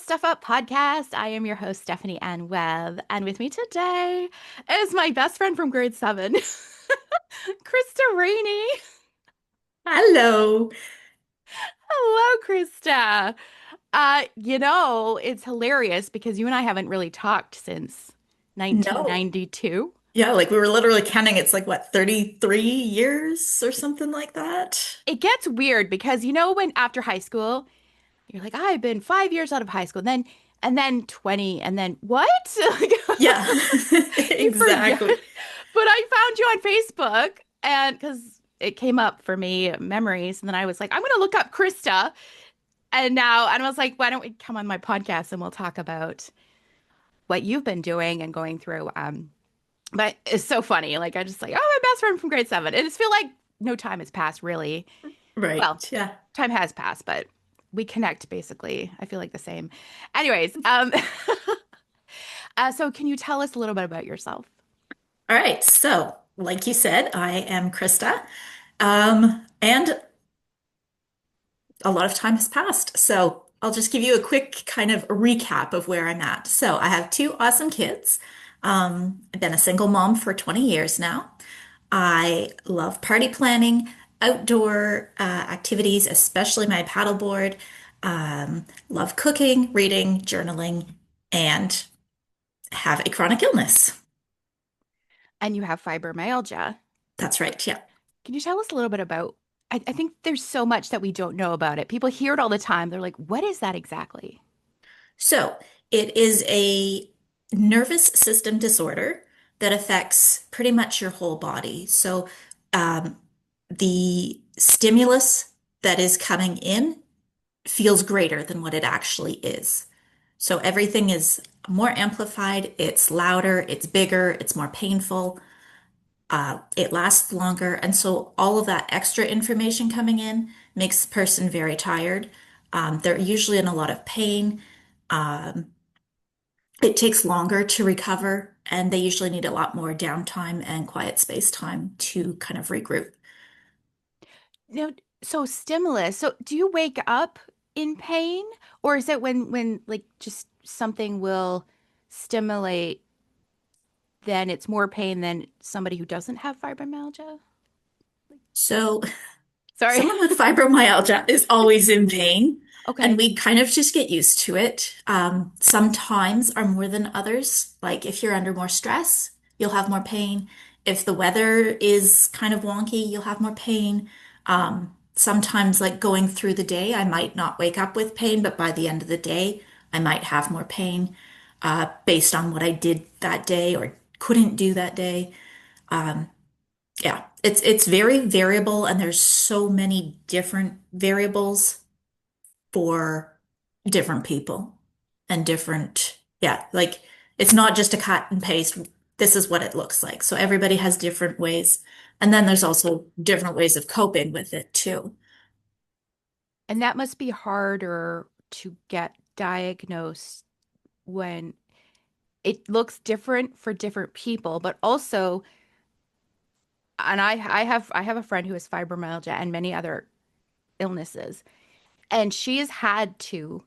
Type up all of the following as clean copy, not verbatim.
StephUp podcast. I am your host, Stephanie Ann Webb, and with me today is my best friend from grade seven, Krista Ranne. Hello. Hello, Krista. It's hilarious because you and I haven't really talked since No. 1992. Yeah, like we were literally counting. It's like what, 33 years or something like that? It gets weird because when after high school, you're like, I've been 5 years out of high school, and then 20, and then what? Yeah, You forget. exactly. But I found you on Facebook and because it came up for me memories, and then I was like, I'm gonna look up Krista. And I was like, why don't we come on my podcast and we'll talk about what you've been doing and going through. But it's so funny. Like I just like, oh, my best friend from grade seven. It just feel like no time has passed really. Well, Right. Yeah. time has passed, but we connect basically. I feel like the same. Anyways, so can you tell us a little bit about yourself? All right. So, like you said, I am Krista. And a lot of time has passed. So, I'll just give you a quick kind of recap of where I'm at. So, I have two awesome kids. I've been a single mom for 20 years now. I love party planning, outdoor activities, especially my paddleboard. Love cooking, reading, journaling, and have a chronic illness. And you have fibromyalgia. That's right, yeah. Can you tell us a little bit about? I think there's so much that we don't know about it. People hear it all the time. They're like, what is that exactly? So it is a nervous system disorder that affects pretty much your whole body. So um, the stimulus that is coming in feels greater than what it actually is. So everything is more amplified, it's louder, it's bigger, it's more painful, it lasts longer. And so all of that extra information coming in makes the person very tired. They're usually in a lot of pain. Um, it takes longer to recover, and they usually need a lot more downtime and quiet space time to kind of regroup. No, so stimulus. So do you wake up in pain, or is it when like just something will stimulate, then it's more pain than somebody who doesn't have fibromyalgia? So Sorry. someone with fibromyalgia is always in pain, and Okay. we kind of just get used to it. Some times are more than others. Like if you're under more stress, you'll have more pain. If the weather is kind of wonky, you'll have more pain. Sometimes, like going through the day, I might not wake up with pain, but by the end of the day, I might have more pain based on what I did that day or couldn't do that day. Yeah, it's very variable, and there's so many different variables for different people and different, yeah, like it's not just a cut and paste. This is what it looks like. So everybody has different ways. And then there's also different ways of coping with it too. And that must be harder to get diagnosed when it looks different for different people, but also, and I have a friend who has fibromyalgia and many other illnesses, and she has had to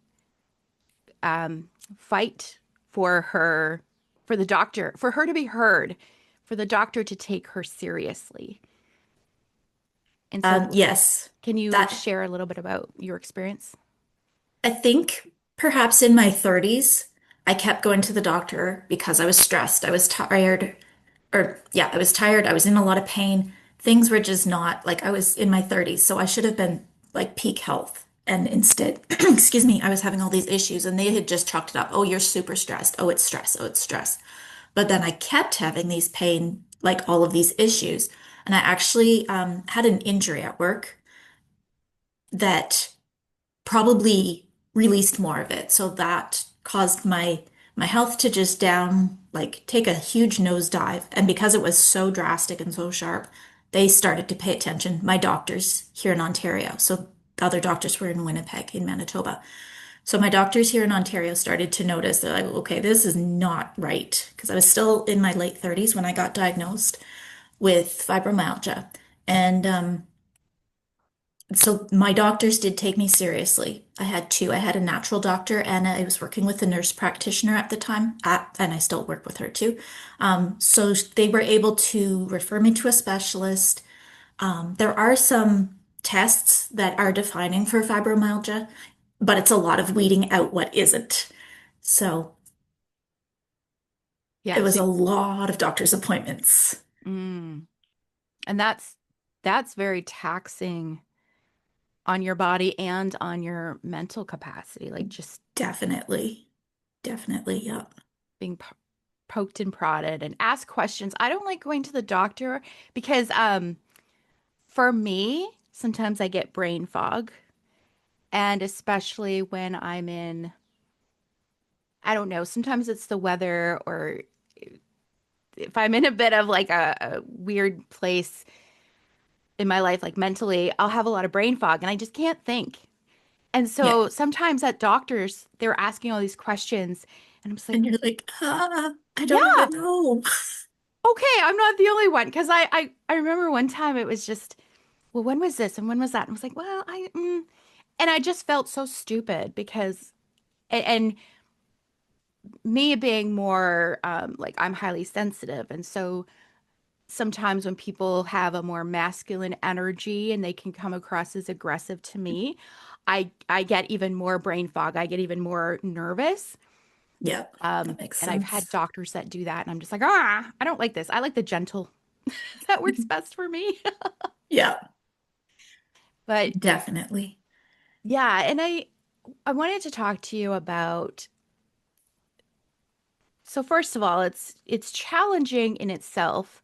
um, fight for her, for the doctor, for her to be heard, for the doctor to take her seriously. And so, Yes, can you that share a little bit about your experience? I think perhaps in my 30s, I kept going to the doctor because I was stressed. I was tired, or yeah, I was tired. I was in a lot of pain. Things were just not like I was in my 30s, so I should have been like peak health. And instead, excuse me, I was having all these issues and they had just chalked it up. Oh, you're super stressed. Oh, it's stress. Oh, it's stress. But then I kept having these pain, like all of these issues. And I actually had an injury at work that probably released more of it. So that caused my health to just down, like take a huge nosedive. And because it was so drastic and so sharp, they started to pay attention. My doctors here in Ontario. So the other doctors were in Winnipeg, in Manitoba. So my doctors here in Ontario started to notice they're like, okay, this is not right. Because I was still in my late 30s when I got diagnosed with fibromyalgia. And So my doctors did take me seriously. I had two. I had a natural doctor and I was working with a nurse practitioner at the time, and I still work with her too. So they were able to refer me to a specialist. There are some tests that are defining for fibromyalgia, but it's a lot of weeding out what isn't. So it Yeah, was so a lot of doctor's appointments. mm, and that's very taxing on your body and on your mental capacity, like just Definitely. Definitely. Yeah. being poked and prodded and ask questions. I don't like going to the doctor because for me, sometimes I get brain fog, and especially when I'm in, I don't know, sometimes it's the weather, or if I'm in a bit of like a weird place in my life, like mentally, I'll have a lot of brain fog and I just can't think. And Yeah. so sometimes at doctors, they're asking all these questions, and I'm just like, And you're like, I don't yeah, even know. okay, I'm not the only one. Because I remember one time it was just, well, when was this and when was that? And I was like, well, and I just felt so stupid because, and me being more like I'm highly sensitive. And so sometimes when people have a more masculine energy and they can come across as aggressive to me, I get even more brain fog. I get even more nervous. Yep, that makes And I've had sense. doctors that do that, and I'm just like, I don't like this. I like the gentle. That works best for me. Yeah, But definitely. yeah, and I wanted to talk to you about, so first of all, it's challenging in itself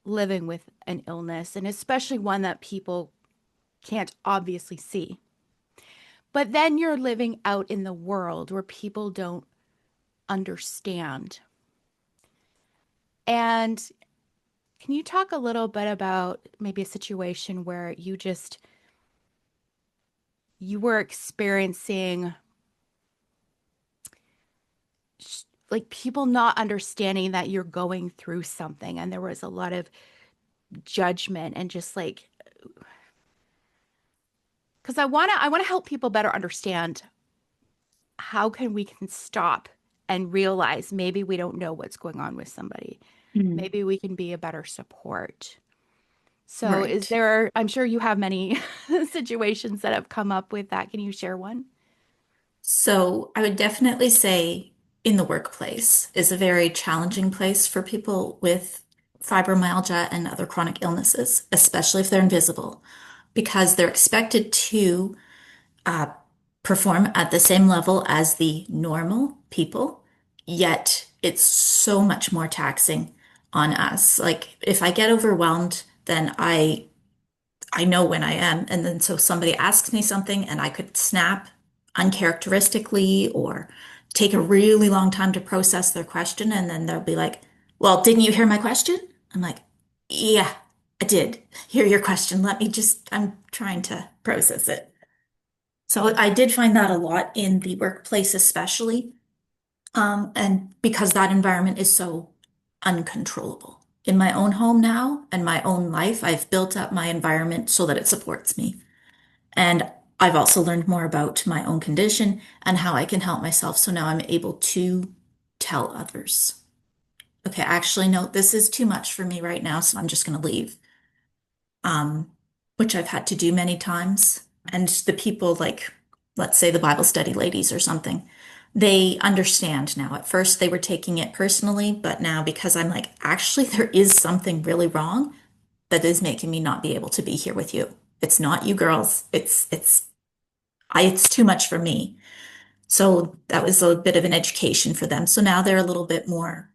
living with an illness, and especially one that people can't obviously see. But then you're living out in the world where people don't understand. And can you talk a little bit about maybe a situation where you were experiencing like people not understanding that you're going through something, and there was a lot of judgment and just like, because I want to help people better understand how can stop and realize maybe we don't know what's going on with somebody. Mm. Maybe we can be a better support. So is Right. there, I'm sure you have many situations that have come up with that. Can you share one? So I would definitely say in the workplace is a very challenging place for people with fibromyalgia and other chronic illnesses, especially if they're invisible, because they're expected to uh, perform at the same level as the normal people, yet it's so much more taxing on us. Like if I get overwhelmed, then I know when I am, and then so somebody asks me something and I could snap uncharacteristically or take a really long time to process their question, and then they'll be like, "Well, didn't you hear my question?" I'm like, "Yeah, I did hear your question. I'm trying to process it." So I did find that a lot in the workplace, especially. And because that environment is so uncontrollable. In my own home now and my own life, I've built up my environment so that it supports me. And I've also learned more about my own condition and how I can help myself. So now I'm able to tell others, okay, actually, no, this is too much for me right now, so I'm just going to leave. um, which I've had to do many times. And the people like, let's say the Bible study ladies or something, they understand now. At first, they were taking it personally, but now because I'm like, actually, there is something really wrong that is making me not be able to be here with you. It's not you girls. It's too much for me. So that was a bit of an education for them. So now they're a little bit more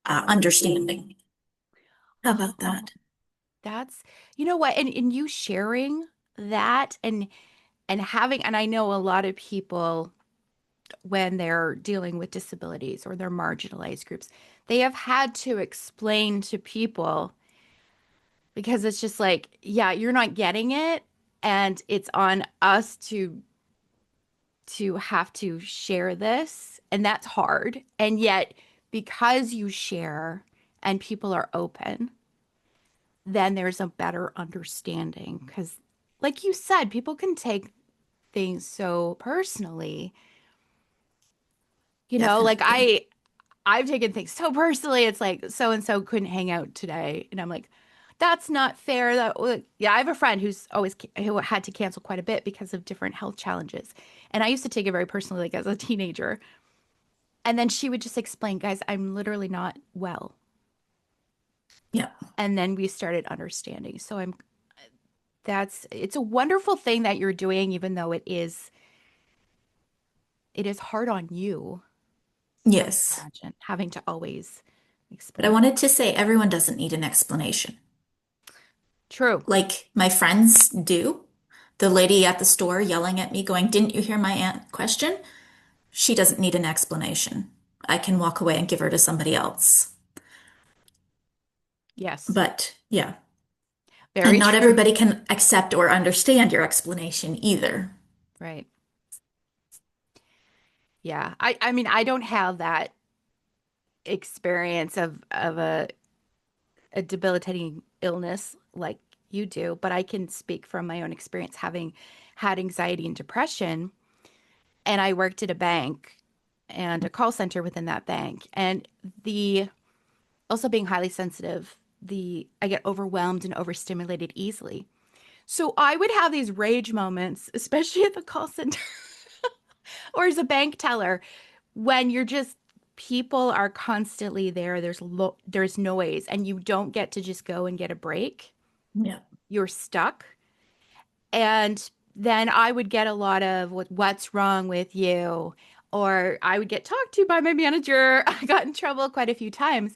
understanding. How about Oh, that? that's, you know what, and you sharing that and having, and I know a lot of people when they're dealing with disabilities or they're marginalized groups, they have had to explain to people because it's just like, yeah, you're not getting it, and it's on us to have to share this, and that's hard. And yet, because you share and people are open, then there's a better understanding because like you said, people can take things so personally. Like Definitely. I've taken things so personally. It's like so and so couldn't hang out today, and I'm like, that's not fair. Yeah, I have a friend who had to cancel quite a bit because of different health challenges, and I used to take it very personally, like as a teenager. And then she would just explain, guys, I'm literally not well. Yeah. And then we started understanding. So it's a wonderful thing that you're doing, even though it is hard on you, I would Yes. imagine, having to always But I explain. wanted to say everyone doesn't need an explanation. True. Like my friends do. The lady at the store yelling at me, going, "Didn't you hear my aunt question?" She doesn't need an explanation. I can walk away and give her to somebody else. Yes. But yeah. And Very not true. everybody can accept or understand your explanation either. Right. Yeah. I mean, I don't have that experience of a debilitating illness like you do, but I can speak from my own experience having had anxiety and depression. And I worked at a bank and a call center within that bank. And the also being highly sensitive, the I get overwhelmed and overstimulated easily. So I would have these rage moments, especially at the call center or as a bank teller, when you're just people are constantly there. There's noise, and you don't get to just go and get a break. Yeah. You're stuck. And then I would get a lot of what's wrong with you? Or I would get talked to by my manager. I got in trouble quite a few times.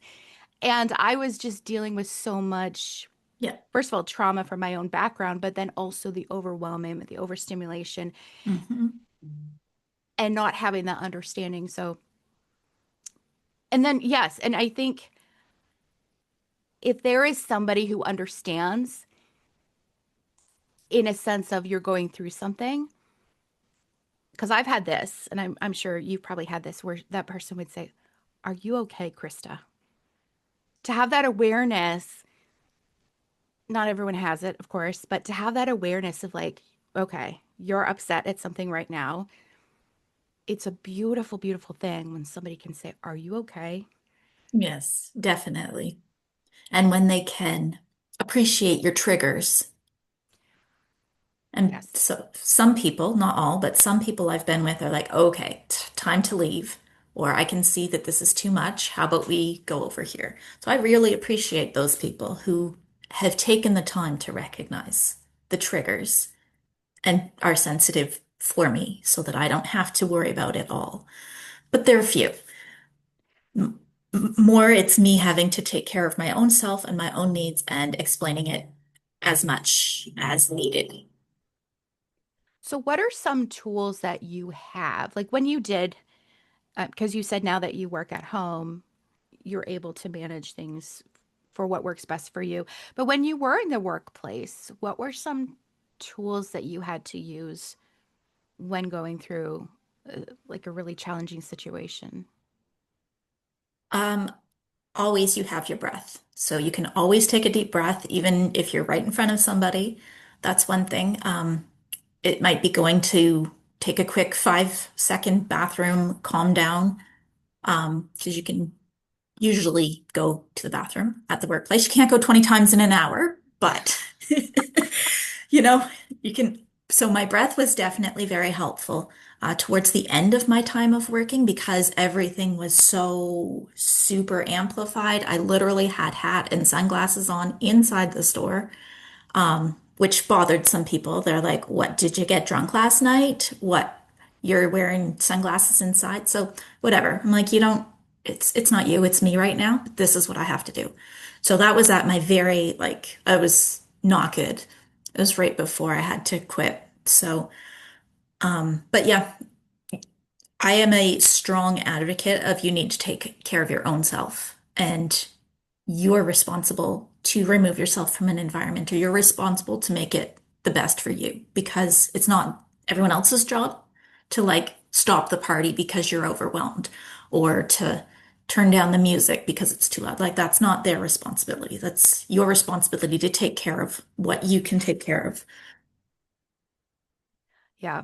And I was just dealing with so much, Yeah. first of all, trauma from my own background, but then also the overwhelming, the overstimulation, Hmm. and not having that understanding. So, and then, yes, and I think if there is somebody who understands in a sense of you're going through something, because I've had this, and I'm sure you've probably had this, where that person would say, "Are you okay, Krista?" To have that awareness, not everyone has it, of course, but to have that awareness of like, okay, you're upset at something right now. It's a beautiful, beautiful thing when somebody can say, "Are you okay?" Yes, definitely. And when they can appreciate your triggers. And Yes. so some people, not all, but some people I've been with are like, okay, time to leave. Or I can see that this is too much. How about we go over here? So I really appreciate those people who have taken the time to recognize the triggers and are sensitive for me so that I don't have to worry about it all. But there are few. More, it's me having to take care of my own self and my own needs and explaining it as much as needed. So, what are some tools that you have? Like when you did, because you said now that you work at home, you're able to manage things for what works best for you. But when you were in the workplace, what were some tools that you had to use when going through like a really challenging situation? Um, Always you have your breath. So you can always take a deep breath, even if you're right in front of somebody. That's one thing. It might be going to take a quick 5-second bathroom, calm down, because you can usually go to the bathroom at the workplace. You can't go 20 times in an hour, but you know, you can. So my breath was definitely very helpful towards the end of my time of working because everything was so super amplified. I literally had hat and sunglasses on inside the store, which bothered some people. They're like, "What, did you get drunk last night? What, you're wearing sunglasses inside?" So whatever. I'm like, you don't, it's not you, it's me right now. This is what I have to do. So that was at my very, like, I was not good. It was right before I had to quit. So, but yeah, I am a strong advocate of you need to take care of your own self and you're responsible to remove yourself from an environment or you're responsible to make it the best for you because it's not everyone else's job to like stop the party because you're overwhelmed or to turn down the music because it's too loud. Like that's not their responsibility. That's your responsibility to take care of what you can take care of. Yeah.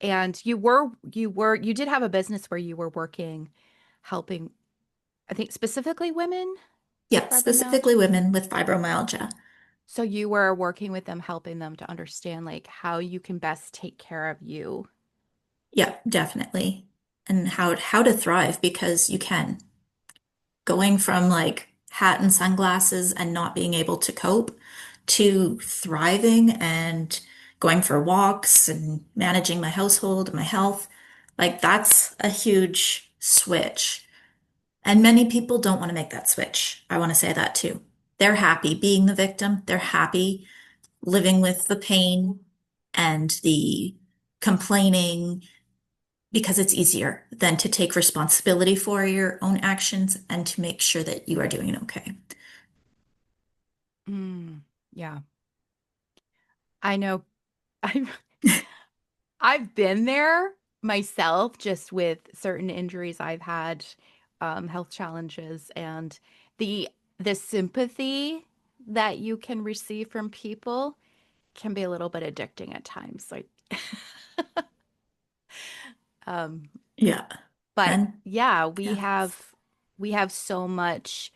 And you did have a business where you were working, helping, I think specifically women with Yeah, fibromyalgia. specifically women with fibromyalgia. So you were working with them, helping them to understand like how you can best take care of you. Yeah, definitely. And how to thrive because you can. Going from like hat and sunglasses and not being able to cope to thriving and going for walks and managing my household, my health. Like that's a huge switch. And many people don't want to make that switch. I want to say that too. They're happy being the victim. They're happy living with the pain and the complaining because it's easier than to take responsibility for your own actions and to make sure that you are doing okay. Mm, yeah. I know. I've I've been there myself just with certain injuries I've had, health challenges, and the the sympathy that you can receive from people can be a little bit addicting at times. Like, um, Yeah. but And yeah, yeah. we have so much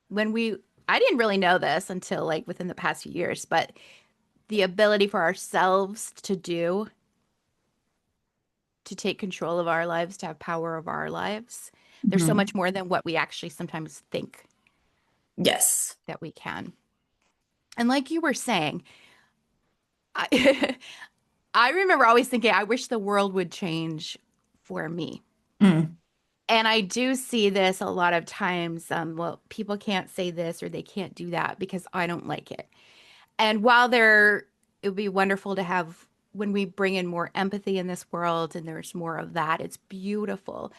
when we I didn't really know this until like within the past few years, but the ability for ourselves to take control of our lives, to have power of our lives. There's so much Mhm. more than what we actually sometimes think Yes. that we can. And like you were saying, I, I remember always thinking, I wish the world would change for me. Mm. And I do see this a lot of times. Well, people can't say this or they can't do that because I don't like it. And while it would be wonderful to have when we bring in more empathy in this world and there's more of that, it's beautiful.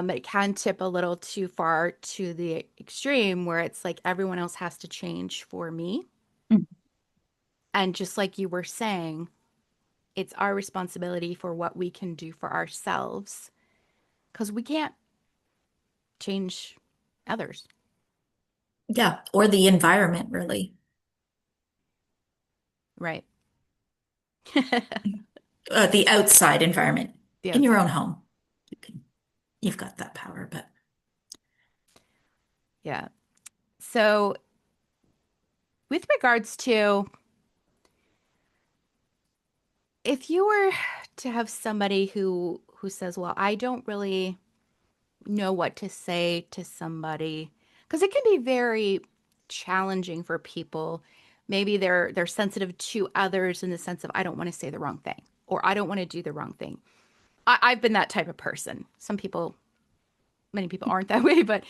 It can tip a little too far to the extreme where it's like everyone else has to change for me. Mm. And just like you were saying, it's our responsibility for what we can do for ourselves because we can't change others. Yeah. Or the environment, really. Right. The outside environment The in your outside. own home. You can, you've got that power, but Yeah. So, with regards to if you were to have somebody who says, "Well, I don't really know what to say to somebody," because it can be very challenging for people. Maybe they're sensitive to others in the sense of I don't want to say the wrong thing or I don't want to do the wrong thing. I've been that type of person. Some people, many people aren't that way, but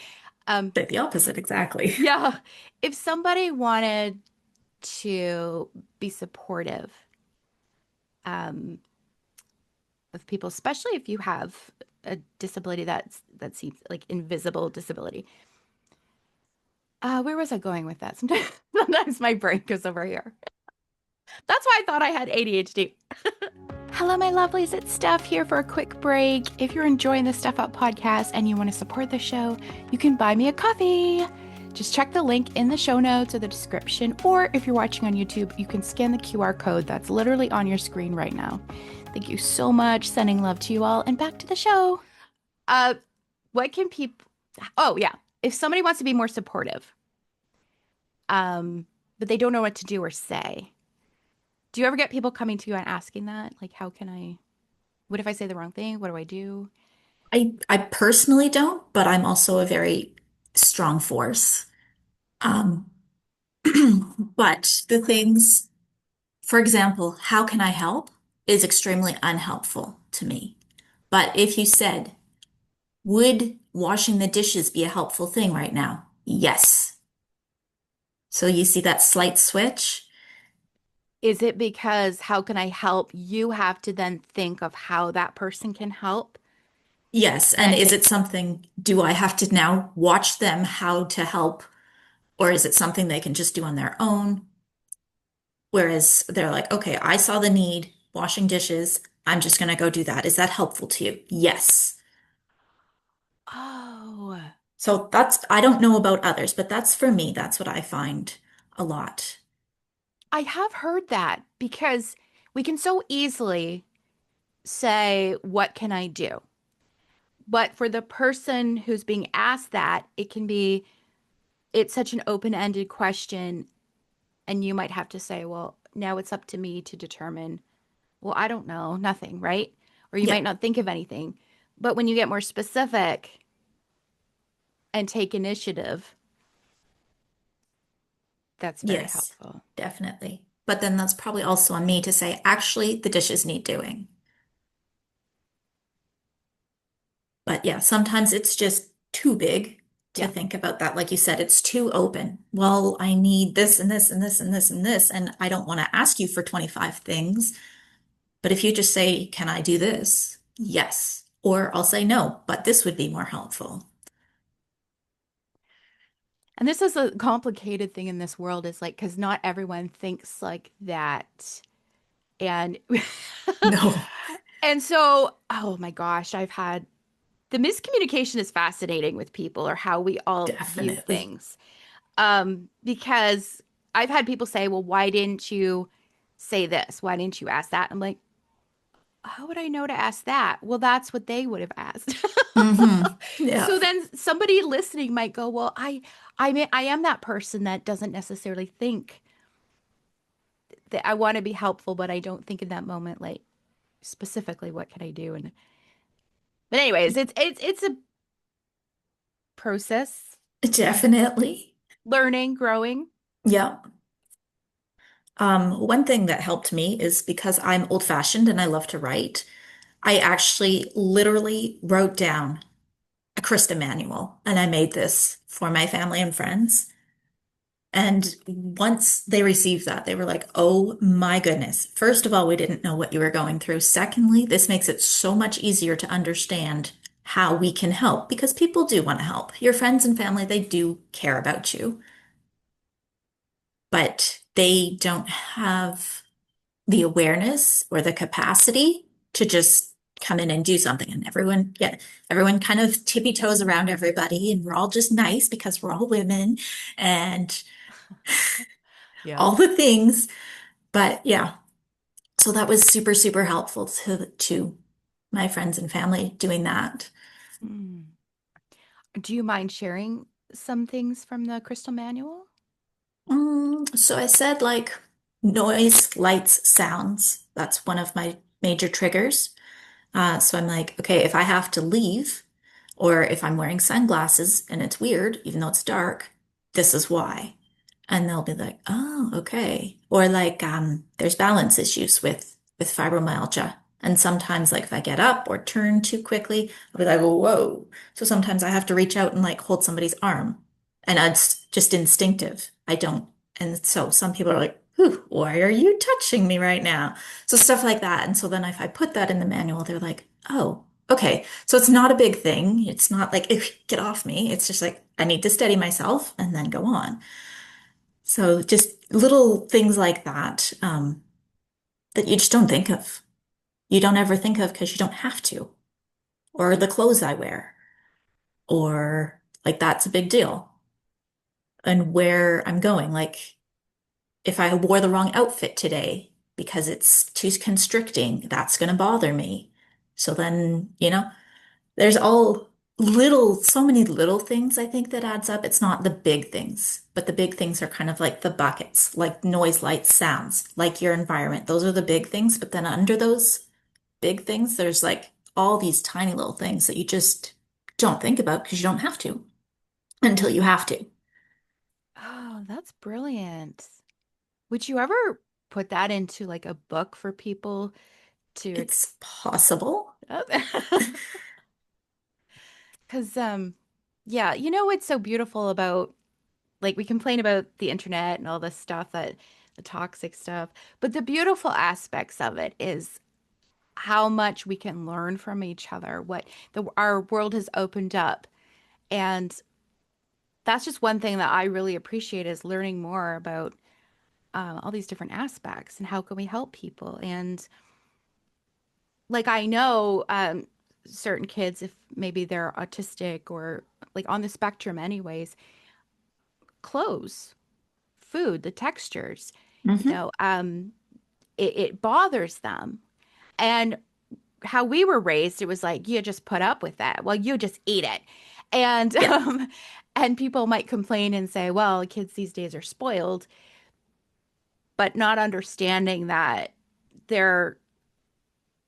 um, they're the opposite, exactly. yeah, if somebody wanted to be supportive um, of people, especially if you have a disability that seems like invisible disability. Where was I going with that? Sometimes my brain goes over here. That's why I thought I had ADHD. Hello, my lovelies. It's Steph here for a quick break. If you're enjoying the StephUp podcast and you want to support the show, you can buy me a coffee. Just check the link in the show notes or the description, or if you're watching on YouTube, you can scan the QR code that's literally on your screen right now. Thank you so much. Sending love to you all, and back to the show. Uh, what can people? Oh yeah, if somebody wants to be more supportive, um, but they don't know what to do or say, do you ever get people coming to you and asking that? Like, how can I? What if I say the wrong thing? What do I do? I personally don't, but I'm also a very strong force. Um, but the things, for example, how can I help is extremely unhelpful to me. But if you said, would washing the dishes be a helpful thing right now? Yes. So you see that slight switch? Is it because how can I help? You have to then think of how that person can help. Yes. And That is it takes, something, do I have to now watch them how to help, or is it something they can just do on their own? Whereas they're like, okay, I saw the need, washing dishes. I'm just going to go do that. Is that helpful to you? Yes. oh, So that's, I don't know about others, but that's for me. That's what I find a lot. I have heard that because we can so easily say, what can I do? But for the person who's being asked that, it's such an open-ended question. And you might have to say, well, now it's up to me to determine, well, I don't know, nothing, right? Or you Yeah. might not think of anything. But when you get more specific and take initiative, that's very Yes, helpful. definitely. But then that's probably also on me to say, actually, the dishes need doing. But yeah, sometimes it's just too big to Yeah. think about that. Like you said, it's too open. Well, I need this and this and this and this and this, and I don't want to ask you for 25 things. But if you just say, can I do this? Yes. Or I'll say no, but this would be more helpful. And this is a complicated thing in this world is like, because not everyone thinks like that. And No, and so, oh my gosh, the miscommunication is fascinating with people or how we all view definitely. things. Because I've had people say, well, why didn't you say this? Why didn't you ask that? I'm like, how would I know to ask that? Well, that's what they would have asked. Yeah. So then somebody listening might go, well, I mean, I am that person that doesn't necessarily think that I want to be helpful, but I don't think in that moment, like specifically, what can I do? And but anyways, it's a process, Definitely. learning, growing. Yeah. One thing that helped me is because I'm old-fashioned and I love to write, I actually literally wrote down a Krista manual and I made this for my family and friends. And once they received that, they were like, oh my goodness. First of all, we didn't know what you were going through. Secondly, this makes it so much easier to understand how we can help because people do want to help. Your friends and family, they do care about you, but they don't have the awareness or the capacity to just come in and do something. And everyone kind of tippy toes around everybody, and we're all just nice because we're all women and Yeah. all the things. But yeah, so that was super, super helpful to my friends and family doing that. Mm. Do you mind sharing some things from the Crystal Manual? So I said like noise, lights, sounds. That's one of my major triggers. So I'm like, okay, if I have to leave, or if I'm wearing sunglasses and it's weird, even though it's dark, this is why. And they'll be like, oh, okay. Or like, there's balance issues with fibromyalgia. And sometimes, like, if I get up or turn too quickly, I'll be like, whoa. So sometimes I have to reach out and like hold somebody's arm. And it's just instinctive. I don't. And so some people are like, Whew, why are you touching me right now? So stuff like that. And so then if I put that in the manual, they're like, oh, okay. So it's not a big thing. It's not like, get off me. It's just like, I need to steady myself and then go on. So just little things like that, that you just don't think of. You don't ever think of because you don't have to. Or the clothes I wear, or like that's a big deal. And where I'm going, like if I wore the wrong outfit today because it's too constricting, that's going to bother me. So then, there's all so many little things I think that adds up. It's not the big things, but the big things are kind of like the buckets, like noise, light, sounds, like your environment. Those are the big things. But then under those big things, there's like all these tiny little things that you just don't think about because you don't have to until you have to. Oh, that's brilliant. Would you ever put that into like a book for people to It's possible. because yeah, you know what's so beautiful about like we complain about the internet and all this stuff that the toxic stuff, but the beautiful aspects of it is how much we can learn from each other, what our world has opened up. And that's just one thing that I really appreciate is learning more about all these different aspects and how can we help people. And like I know certain kids, if maybe they're autistic or like on the spectrum, anyways, clothes, food, the textures, Hmm. it bothers them. And how we were raised, it was like you just put up with that. Well, you just eat it. And Yeah. and people might complain and say, well, kids these days are spoiled, but not understanding that they're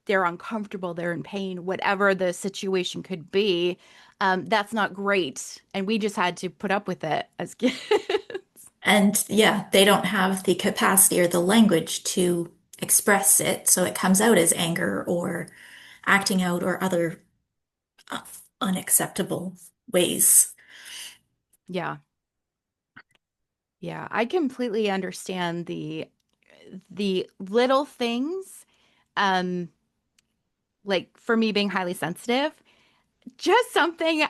they're uncomfortable, they're in pain, whatever the situation could be. That's not great. And we just had to put up with it as kids. And yeah, they don't have the capacity or the language to express it. So it comes out as anger or acting out or other uh, unacceptable ways. Yeah. Yeah. I completely understand the little things. Um, like for me being highly sensitive, just something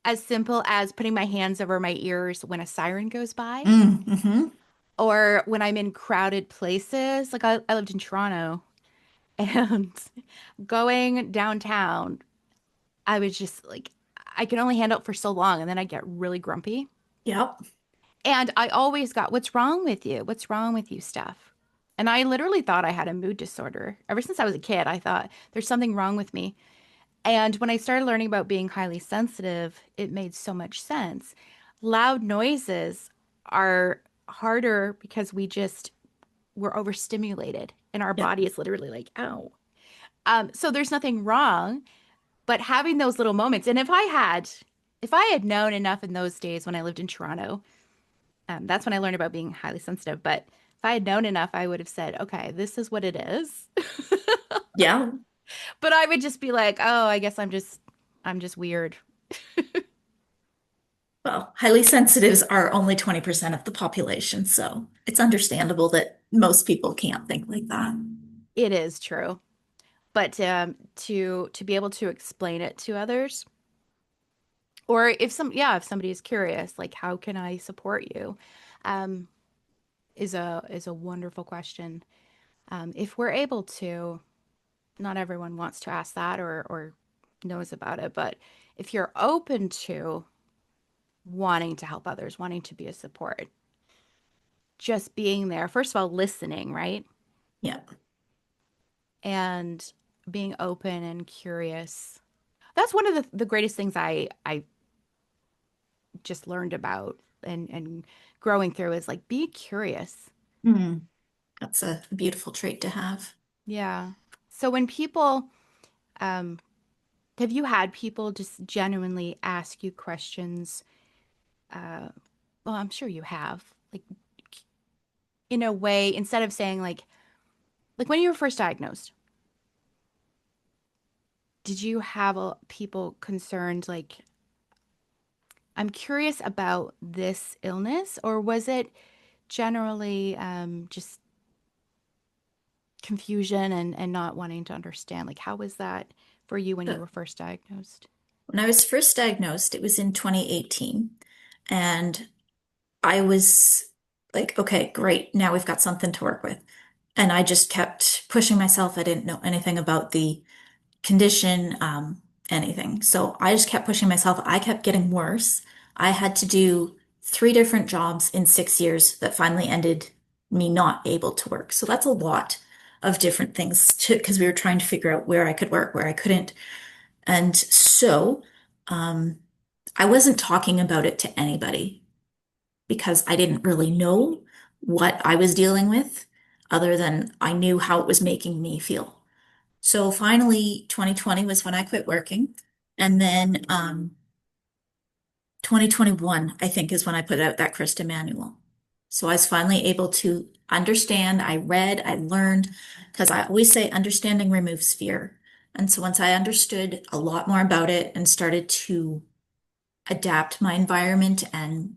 as simple as putting my hands over my ears when a siren goes by Mm-hmm. or when I'm in crowded places. Like I lived in Toronto and going downtown, I was just like, I can only handle it for so long and then I get really grumpy. Yep. And I always got, what's wrong with you? What's wrong with you, Steph? And I literally thought I had a mood disorder. Ever since I was a kid, I thought there's something wrong with me. And when I started learning about being highly sensitive, it made so much sense. Loud noises are harder because we're overstimulated and our Yep. body is literally like, ow. So there's nothing wrong, but having those little moments. And if I had known enough in those days when I lived in Toronto, that's when I learned about being highly sensitive. But if I had known enough, I would have said, okay, this is what it is. Yeah. But I would just be like, oh, I guess I'm just weird. Well, highly sensitives are only 20% of the population, so it's understandable that most people can't think like that. It is true. But to be able to explain it to others, or if somebody is curious, like how can I support you, um, is a wonderful question. If we're able to, not everyone wants to ask that or knows about it, but if you're open to wanting to help others, wanting to be a support, just being there, first of all, listening, right? Yeah. And being open and curious. That's one of the greatest things I just learned about and growing through is like be curious. Mm, that's a beautiful trait to have. Yeah. So when people um have you had people just genuinely ask you questions? Uh well, I'm sure you have. Like in a way, instead of saying like when you were first diagnosed, did you have people concerned like I'm curious about this illness, or was it generally just confusion and not wanting to understand? Like, how was that for you when you So were first diagnosed? when I was first diagnosed, it was in 2018, and I was like, okay, great. Now we've got something to work with. And I just kept pushing myself. I didn't know anything about the condition, anything. So I just kept pushing myself. I kept getting worse. I had to do 3 different jobs in 6 years that finally ended me not able to work. So that's a lot of different things because we were trying to figure out where I could work, where I couldn't. And so, um, I wasn't talking about it to anybody because I didn't really know what I was dealing with other than I knew how it was making me feel. So finally, 2020 was when I quit working. And then 2021, I think, is when I put out that Krista manual. So I was finally able to understand. I read, I learned, because I always say understanding removes fear. And so once I understood a lot more about it and started to adapt my environment and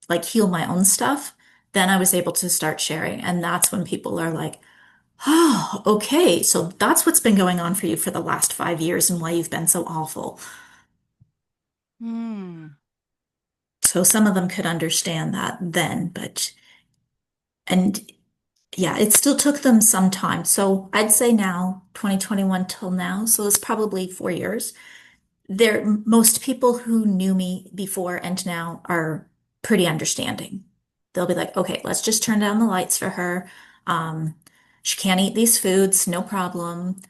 like heal my own stuff, then I was able to start sharing. And that's when people are like, oh, okay. So that's what's been going on for you for the last 5 years and why you've been so awful. Hmm. So some of them could understand that then, and yeah, it still took them some time. So I'd say now, 2021 till now, so it's probably 4 years. Most people who knew me before and now are pretty understanding. They'll be like, okay, let's just turn down the lights for her. Um, she can't eat these foods, no problem.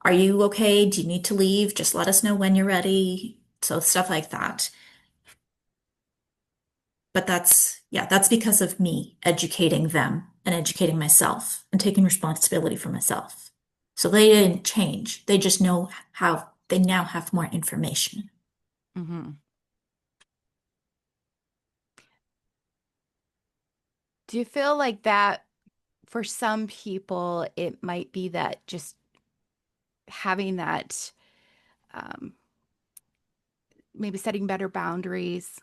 Are you okay? Do you need to leave? Just let us know when you're ready. So stuff like that. But yeah, that's because of me educating them and educating myself and taking responsibility for myself. So they didn't change. They just know how they now have more information. Hmm. Do you feel like that for some people, it might be that just having that, um, maybe setting better boundaries,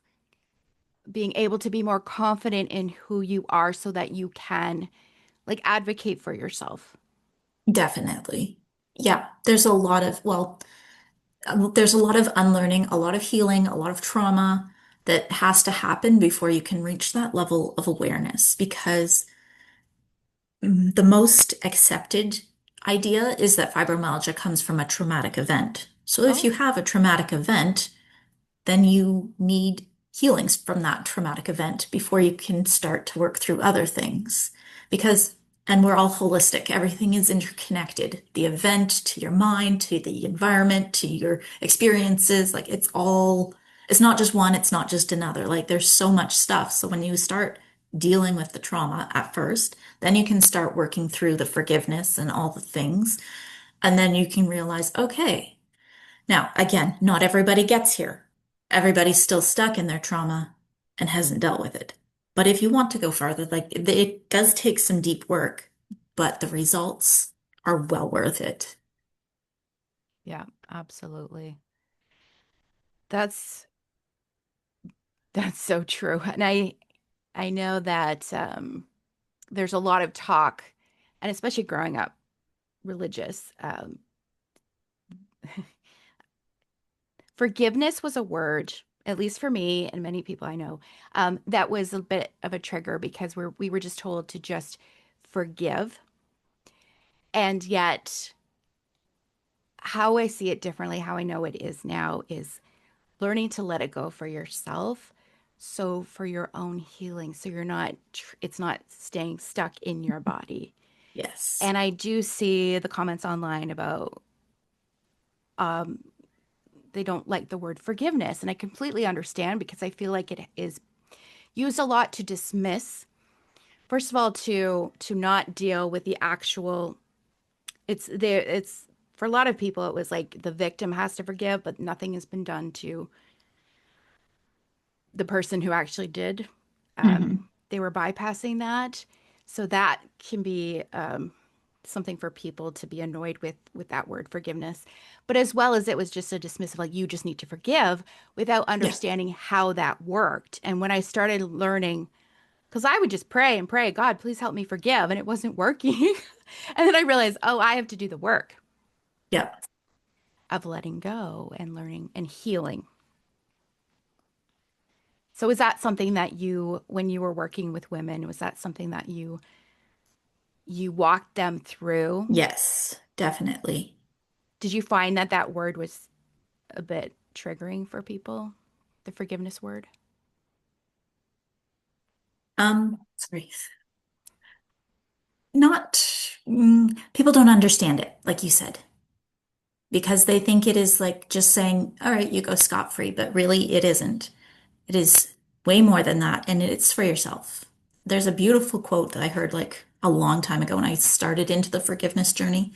being able to be more confident in who you are so that you can like advocate for yourself? Definitely. Yeah, there's a lot of unlearning, a lot of healing, a lot of trauma that has to happen before you can reach that level of awareness because the most accepted idea is that fibromyalgia comes from a traumatic event. So if you Oh, have a traumatic event, then you need healings from that traumatic event before you can start to work through other things. Because, and we're all holistic, everything is interconnected. The event to your mind, to the environment, to your experiences, like it's not just one, it's not just another. Like there's so much stuff. So when you start dealing with the trauma at first, then you can start working through the forgiveness and all the things. And then you can realize, okay, now, again, not everybody gets here. Everybody's still stuck in their trauma and hasn't dealt with it. But if you want to go farther, like it does take some deep work, but the results are well worth it. yeah, absolutely. That's that's so true. And I know that there's a lot of talk, and especially growing up religious, forgiveness was a word, at least for me and many people I know, that was a bit of a trigger because we were just told to just forgive. And yet, how I see it differently, how I know it is now, is learning to let it go for yourself. So for your own healing, so you're not, it's not staying stuck in your body. Yes. And I do see the comments online about they don't like the word forgiveness. And I completely understand because I feel like it is used a lot to dismiss. First of all, to not deal with the actual, it's there, it's for a lot of people it was like the victim has to forgive, but nothing has been done to the person who actually did. Hmm. They were bypassing that. So that can be something for people to be annoyed with that word forgiveness. But as well as it was just a dismissive, like you just need to forgive without Yeah. understanding how that worked. And when I started learning, because I would just pray and pray, God, please help me forgive. And it wasn't working. And then I realized, oh, I have to do the work Yeah. of letting go and learning and healing. So is that something that you, when you were working with women, was that something that you walked them through? Yes, definitely. Did you find that that word was a bit triggering for people, the forgiveness word? Sorry. Not, people don't understand it, like you said, because they think it is like just saying, all right, you go scot-free, but really it isn't. It is way more than that, and it's for yourself. There's a beautiful quote that I heard like a long time ago when I started into the forgiveness journey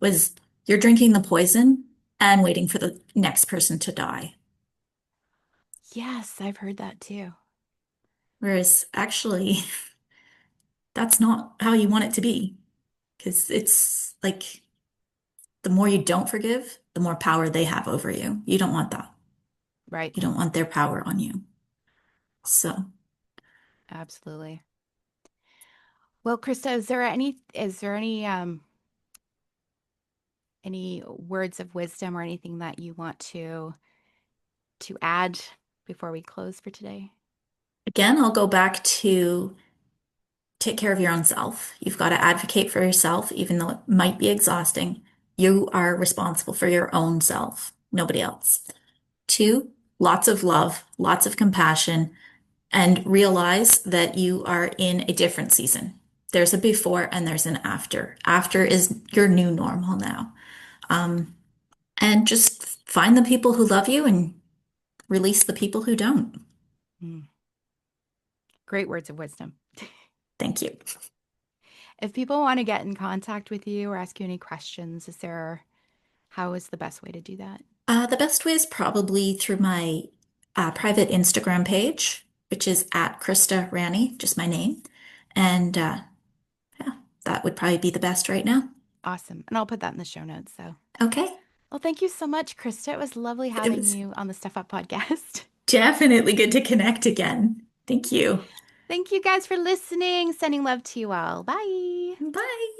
was you're drinking the poison and waiting for the next person to die. Yes, I've heard that too. Whereas actually, that's not how you want it to be. Because it's like the more you don't forgive, the more power they have over you. You don't want that. Right. You don't want their power on you. So, Absolutely. Well, Krista, is there any words of wisdom or anything that you want to add before we close for today? again, I'll go back to take care of your own self. You've got to advocate for yourself, even though it might be exhausting. You are responsible for your own self, nobody else. Two, lots of love, lots of compassion, and realize that you are in a different season. There's a before and there's an after. After is your new normal now. Um, and just find the people who love you and release the people who don't. Mm, great words of wisdom. Thank you. If people want to get in contact with you or ask you any questions, how is the best way to do that? The best way is probably through my private Instagram page, which is at Krista Ranne, just my name. And yeah, that would probably be the best right now. Awesome. And I'll put that in the show notes. So, Okay. well, thank you so much, Krista. It was lovely It having was you on the Stuff Up podcast. definitely good to connect again. Thank you. Thank you guys for listening. Sending love to you all. Bye. Bye.